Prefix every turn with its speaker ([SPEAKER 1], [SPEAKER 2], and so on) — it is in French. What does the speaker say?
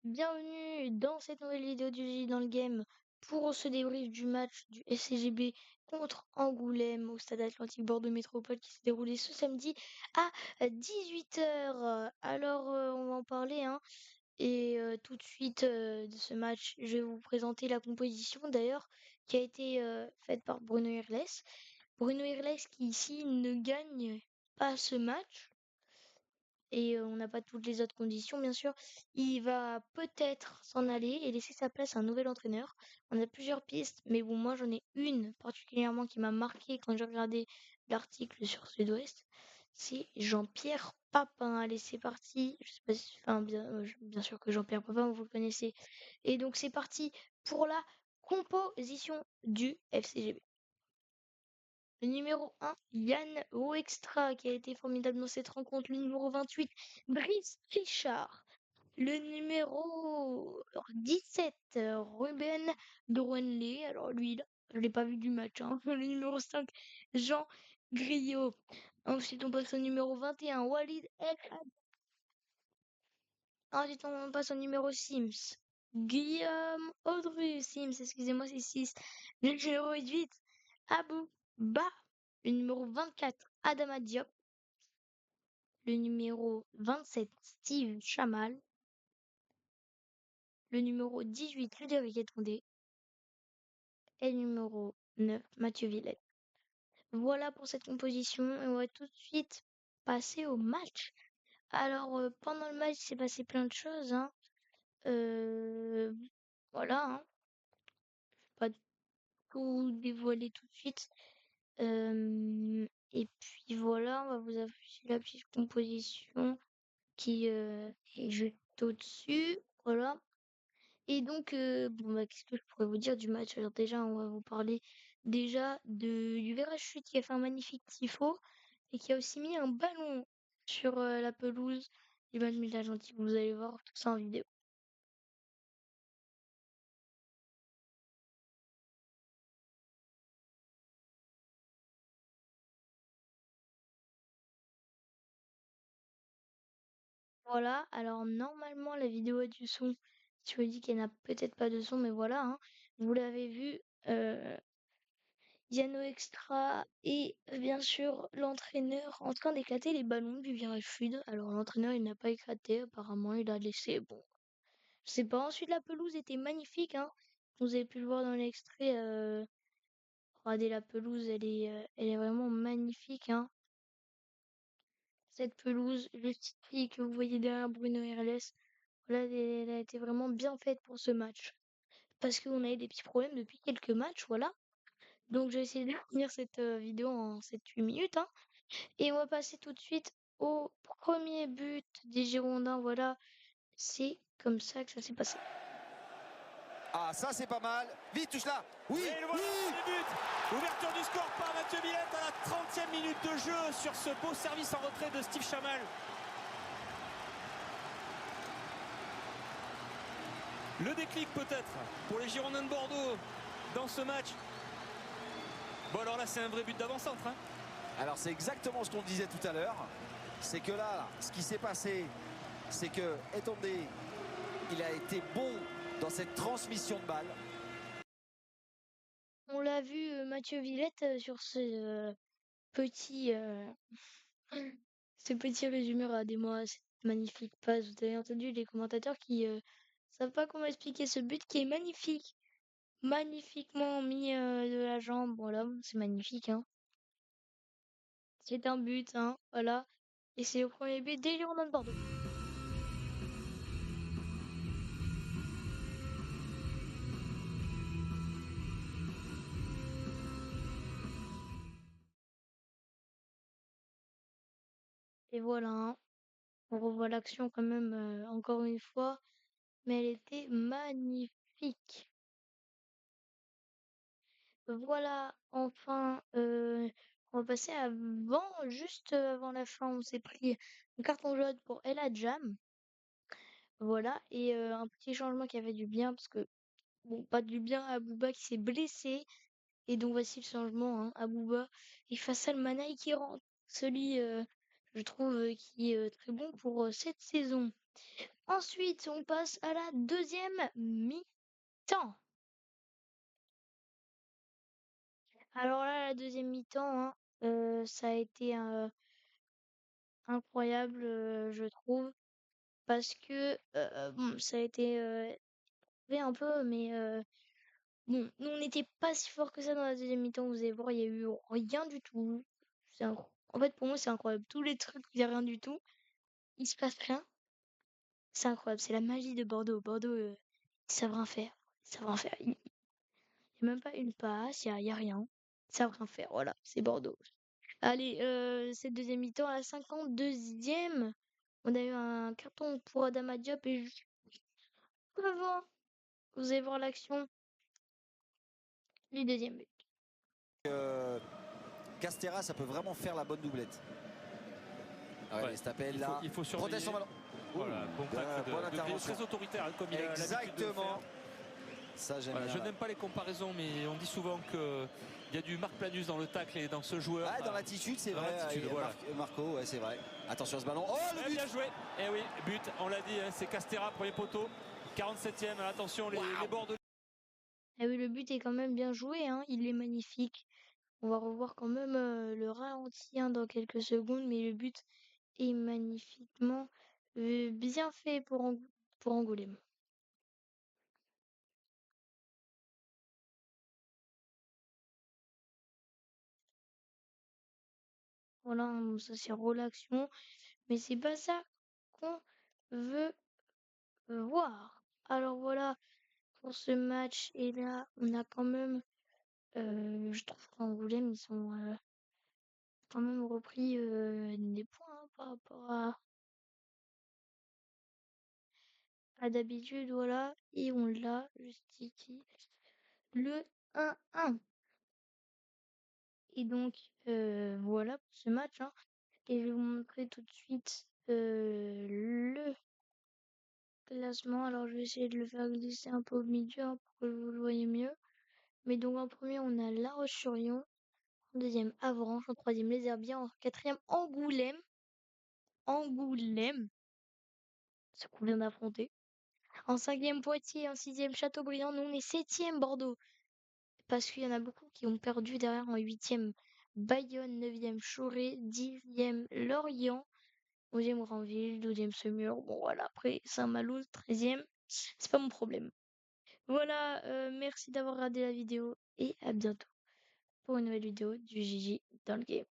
[SPEAKER 1] bienvenue dans cette nouvelle vidéo du J dans le game pour ce débrief du match du SCGB contre Angoulême au Stade Atlantique Bordeaux Métropole qui s'est déroulé ce samedi à 18h. Alors on va en parler et tout de suite de ce match, je vais vous présenter la composition d'ailleurs qui a été faite par Bruno Irles. Bruno Irles qui ici ne gagne pas ce match et on n'a pas toutes les autres conditions, bien sûr. Il va peut-être s'en aller et laisser sa place à un nouvel entraîneur. On a plusieurs pistes, mais bon, moi j'en ai une particulièrement qui m'a marqué quand j'ai regardé l'article sur Sud-Ouest. C'est Jean-Pierre Papin. Allez, c'est parti. Je sais pas si, enfin, bien sûr que Jean-Pierre Papin, vous le connaissez. Et donc c'est parti pour la composition du FCGB. Le numéro 1, Yann Hoekstra, qui a été formidable dans cette rencontre. Le numéro 28, Brice Richard. Le numéro 17, Ruben Dourenlé. Alors lui, là, je l'ai pas vu du match. Le numéro 5, Jean Griot. Ensuite, on passe au numéro 21, Walid El Had. Ensuite, on passe au numéro 6, Guillaume Audru. Sims, excusez-moi, c'est 6. Le numéro 8, Abou Ba. Le numéro 24, Adama Diop. Le numéro 27, Steve Chamal. Le numéro 18, Ludovic Etondé. Et le numéro 9, Mathieu Villette. Voilà pour cette composition. Et on va tout de suite passer au match. Alors, pendant le match, il s'est passé plein de choses. Voilà. Pas tout dévoiler tout de suite. Et puis voilà, on va vous afficher la petite composition qui est juste au-dessus. Voilà. Et donc, bon, bah, qu'est-ce que je pourrais vous dire du match? Alors déjà, on va vous parler déjà du Verachut qui a fait un magnifique tifo et qui a aussi mis un ballon sur la pelouse du match Village Gentil. Vous allez voir tout ça en vidéo. Voilà, alors normalement la vidéo a du son. Je vous dis qu'elle n'a peut-être pas de son, mais voilà, vous l'avez vu, Yano Extra et bien sûr l'entraîneur en train d'éclater les ballons du virage sud. Alors l'entraîneur il n'a pas éclaté, apparemment il a laissé. Bon, je sais pas. Ensuite la pelouse était magnifique, Vous avez pu le voir dans l'extrait. Regardez la pelouse, elle est vraiment magnifique, Cette pelouse, le petit que vous voyez derrière Bruno Irles. Là, elle a été vraiment bien faite pour ce match. Parce qu'on a eu des petits problèmes depuis quelques matchs, voilà. Donc, j'ai essayé de finir cette vidéo en 7-8 minutes. Et on va passer tout de suite au premier but des Girondins. Voilà, c'est comme ça que ça s'est passé.
[SPEAKER 2] Ah, ça c'est pas mal. Vite, touche là. Oui,
[SPEAKER 3] et le voilà, le but. Ouverture du score par Mathieu Villette à la 30e minute de jeu sur ce beau service en retrait de Steve Chamal. Le déclic peut-être pour les Girondins de Bordeaux dans ce match. Bon alors là c'est un vrai but d'avant-centre.
[SPEAKER 2] Alors c'est exactement ce qu'on disait tout à l'heure. C'est que là, ce qui s'est passé, c'est que Etondé, il a été bon dans cette transmission de balle.
[SPEAKER 1] On l'a vu, Mathieu Villette, sur petit, ce petit résumé. Regardez-moi cette magnifique passe. Vous avez entendu les commentateurs qui savent pas comment expliquer ce but qui est magnifique. Magnifiquement mis de la jambe. Voilà, c'est magnifique, C'est un but, voilà. Et c'est le premier but des Girondins de Bordeaux. Et voilà, on revoit l'action quand même encore une fois, mais elle était magnifique. Voilà, enfin, on va passer avant, juste avant la fin, on s'est pris un carton jaune pour El Hadjam. Voilà, et un petit changement qui avait du bien, parce que, bon, pas du bien à Bouba qui s'est blessé. Et donc voici le changement, Abouba et Fassal Manaï qui rentre. Celui, je trouve, qui est très bon pour cette saison. Ensuite, on passe à la deuxième mi-temps. Alors là, la deuxième mi-temps, hein, ça a été incroyable, je trouve, parce que bon, ça a été un peu, mais bon, nous on n'était pas si fort que ça dans la deuxième mi-temps. Vous allez voir, il y a eu rien du tout. En fait, pour moi, c'est incroyable. Tous les trucs où il y a rien du tout, il se passe rien. C'est incroyable. C'est la magie de Bordeaux. Bordeaux, ils savent rien faire. Ils savent rien faire. Il n'y a même pas une passe, il y a rien. Ils savent rien faire. Voilà, c'est Bordeaux. Allez, cette deuxième mi-temps, à la 52e, on a eu un carton pour Adama Diop et juste avant, vous allez voir l'action du deuxième but.
[SPEAKER 2] Castera, ça peut vraiment faire la bonne doublette. Ah ouais, Estapel là.
[SPEAKER 3] Il faut surveiller.
[SPEAKER 2] Protection ballon.
[SPEAKER 3] Voilà, bon tacle
[SPEAKER 2] bonne
[SPEAKER 3] de
[SPEAKER 2] intervention.
[SPEAKER 3] très autoritaire, hein, comme il a l'habitude de
[SPEAKER 2] Exactement.
[SPEAKER 3] faire.
[SPEAKER 2] Ça, j'aime
[SPEAKER 3] Voilà,
[SPEAKER 2] bien.
[SPEAKER 3] je n'aime pas les comparaisons, mais on dit souvent qu'il y a du Marc Planus dans le tacle et dans ce joueur.
[SPEAKER 2] Ah, dans l'attitude, c'est
[SPEAKER 3] dans
[SPEAKER 2] vrai.
[SPEAKER 3] l'attitude, voilà.
[SPEAKER 2] Marco, ouais, c'est vrai. Attention à ce ballon. Oh, le but.
[SPEAKER 3] Bien joué. Et oui, but, on l'a dit, hein, c'est Castera, premier poteau. 47e, attention, les bords de...
[SPEAKER 1] Ah oui, le but est quand même bien joué, hein. Il est magnifique. On va revoir quand même le ralenti hein, dans quelques secondes, mais le but est magnifiquement bien fait pour Angoulême. Voilà, ça c'est relaxation, mais c'est pas ça qu'on veut voir. Alors voilà, pour ce match, et là, on a quand même, je trouve qu'Angoulême, ils sont quand même repris des points hein, par rapport à d'habitude, voilà, et on l'a juste ici, le 1-1. Et donc, voilà pour ce match, hein. Et je vais vous montrer tout de suite le classement. Alors, je vais essayer de le faire glisser un peu au milieu hein, pour que vous le voyez mieux. Mais donc, en premier, on a La Roche-sur-Yon. En deuxième, Avranches. En troisième, Les Herbiers. En quatrième, Angoulême. Angoulême, ce qu'on vient d'affronter. En cinquième, Poitiers. En sixième, Châteaubriand. Nous, on est septième, Bordeaux. Parce qu'il y en a beaucoup qui ont perdu derrière en huitième. Bayonne, 9e, Choré, 10e, Lorient, 11e, Granville, 12e, Semur. Bon, voilà, après Saint-Malo, 13e, c'est pas mon problème. Voilà, merci d'avoir regardé la vidéo et à bientôt pour une nouvelle vidéo du GG dans le game.